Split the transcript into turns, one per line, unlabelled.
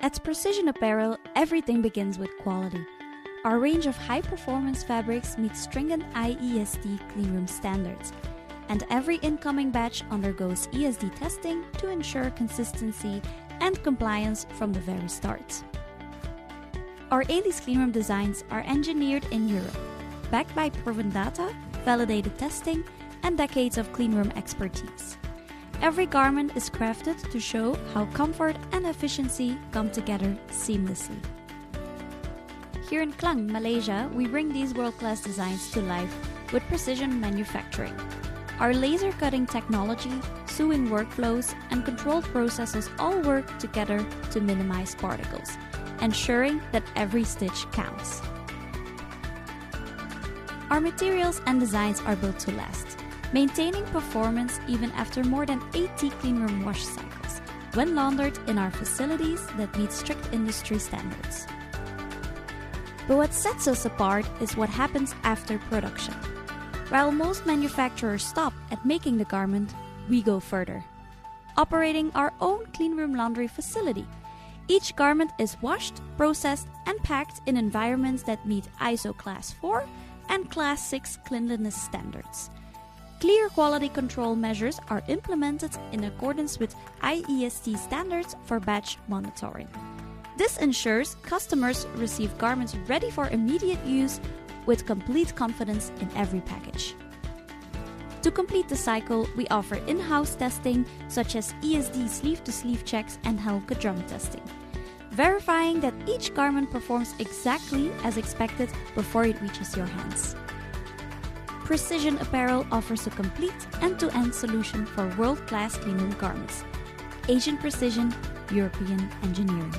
At Precision Apparel, everything begins with quality. Our range of high-performance fabrics meets stringent IEST Cleanroom standards, and every incoming batch undergoes ESD testing to ensure consistency and compliance from the very start. Our Elis Cleanroom designs are engineered in Europe, backed by proven data, validated testing, and decades of cleanroom expertise. Every garment is crafted to show how comfort and efficiency come together seamlessly. Here in Klang, Malaysia, we bring these world-class designs to life with precision manufacturing. Our laser cutting technology, sewing workflows, and controlled processes all work together to minimize particles, ensuring that every stitch counts. Our materials and designs are built to last, maintaining performance even after more than 80 cleanroom wash cycles, when laundered in our facilities that meet strict industry standards. But what sets us apart is what happens after production. While most manufacturers stop at making the garment, we go further. Operating our own cleanroom laundry facility, each garment is washed, processed, and packed in environments that meet ISO Class 4 and Class 6 cleanliness standards. Clear quality control measures are implemented in accordance with IEST standards for batch monitoring. This ensures customers receive garments ready for immediate use with complete confidence in every package. To complete the cycle, we offer in-house testing such as ESD sleeve-to-sleeve checks and Helke drum testing, verifying that each garment performs exactly as expected before it reaches your hands. Precision Apparel offers a complete end-to-end solution for world-class cleanroom garments. Asian precision, European engineering.